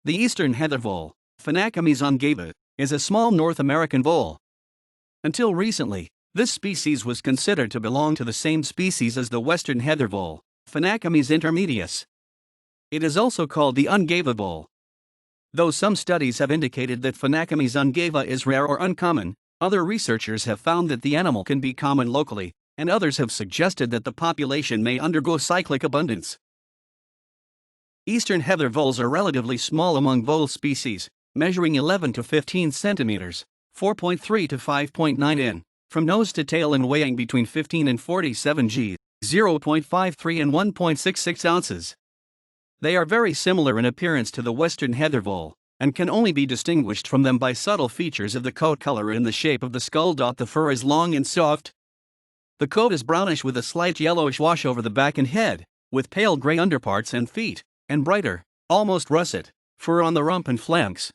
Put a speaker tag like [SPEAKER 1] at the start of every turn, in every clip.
[SPEAKER 1] The eastern heather vole, Phenacomys ungava, is a small North American vole. Until recently, this species was considered to belong to the same species as the western heather vole, Phenacomys intermedius. It is also called the Ungava vole. Though some studies have indicated that Phenacomys ungava is rare or uncommon, other researchers have found that the animal can be common locally, and others have suggested that the population may undergo cyclic abundance. Eastern heather voles are relatively small among vole species, measuring 11 to 15 centimeters, 4.3 to 5.9 in, from nose to tail and weighing between 15 and 47 g, 0.53 and 1.66 ounces. They are very similar in appearance to the western heather vole, and can only be distinguished from them by subtle features of the coat color and the shape of the skull. The fur is long and soft. The coat is brownish with a slight yellowish wash over the back and head, with pale gray underparts and feet, and brighter, almost russet, fur on the rump and flanks.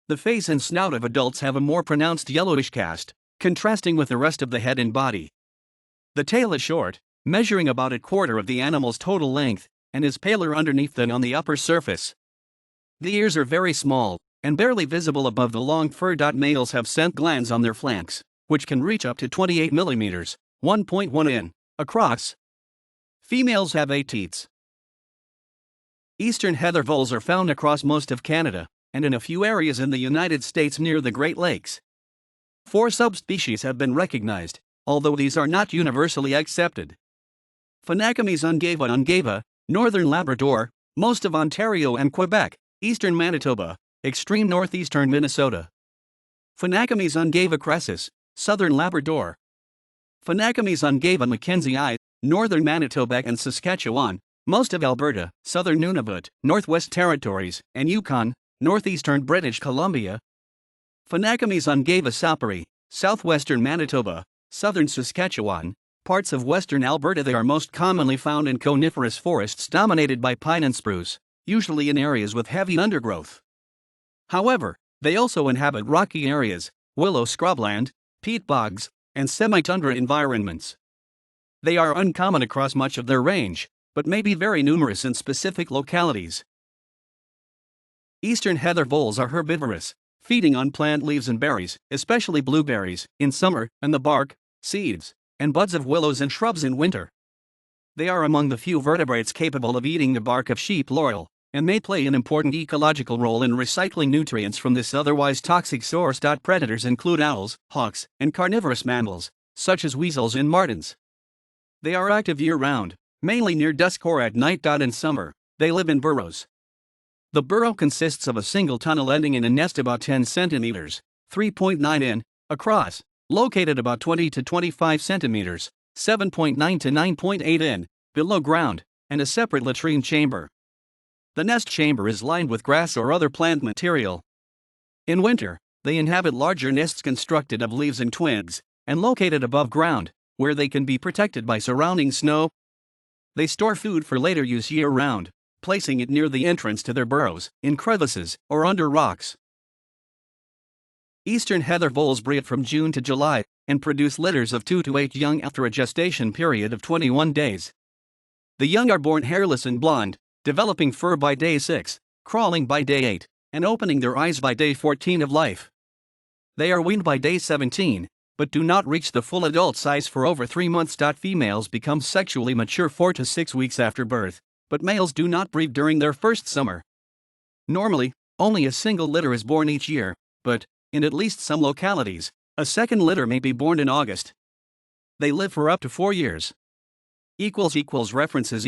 [SPEAKER 1] The face and snout of adults have a more pronounced yellowish cast, contrasting with the rest of the head and body. The tail is short, measuring about a quarter of the animal's total length, and is paler underneath than on the upper surface. The ears are very small, and barely visible above the long fur. Males have scent glands on their flanks, which can reach up to 28 millimeters, 1.1 in, across. Females have 8 teats. Eastern heather voles are found across most of Canada, and in a few areas in the United States near the Great Lakes. 4 subspecies have been recognized, although these are not universally accepted. Phenacomys ungava, northern Labrador, most of Ontario and Quebec, eastern Manitoba, extreme northeastern Minnesota. Phenacomys ungava cressus, southern Labrador. Phenacomys ungava Mackenzie, northern Manitoba and Saskatchewan, most of Alberta, southern Nunavut, Northwest Territories, and Yukon, northeastern British Columbia. Phenacomys ungava saperi, southwestern Manitoba, southern Saskatchewan, parts of western Alberta. They are most commonly found in coniferous forests dominated by pine and spruce, usually in areas with heavy undergrowth. However, they also inhabit rocky areas, willow scrubland, peat bogs, and semi-tundra environments. They are uncommon across much of their range, but may be very numerous in specific localities. Eastern heather voles are herbivorous, feeding on plant leaves and berries, especially blueberries, in summer, and the bark, seeds, and buds of willows and shrubs in winter. They are among the few vertebrates capable of eating the bark of sheep laurel, and may play an important ecological role in recycling nutrients from this otherwise toxic source. Predators include owls, hawks, and carnivorous mammals, such as weasels and martens. They are active year-round, mainly near dusk or at night. In summer, they live in burrows. The burrow consists of a single tunnel ending in a nest about 10 centimeters, 3.9 in, across, located about 20 to 25 centimeters, 7.9 to 9.8 in, below ground, and a separate latrine chamber. The nest chamber is lined with grass or other plant material. In winter, they inhabit larger nests constructed of leaves and twigs, and located above ground, where they can be protected by surrounding snow. They store food for later use year-round, placing it near the entrance to their burrows, in crevices, or under rocks. Eastern heather voles breed from June to July, and produce litters of 2 to 8 young after a gestation period of 21 days. The young are born hairless and blonde, developing fur by day 6, crawling by day 8, and opening their eyes by day 14 of life. They are weaned by day 17, but do not reach the full adult size for over 3 months. Females become sexually mature 4 to 6 weeks after birth, but males do not breed during their first summer. Normally, only a single litter is born each year, but, in at least some localities, a second litter may be born in August. They live for up to 4 years. References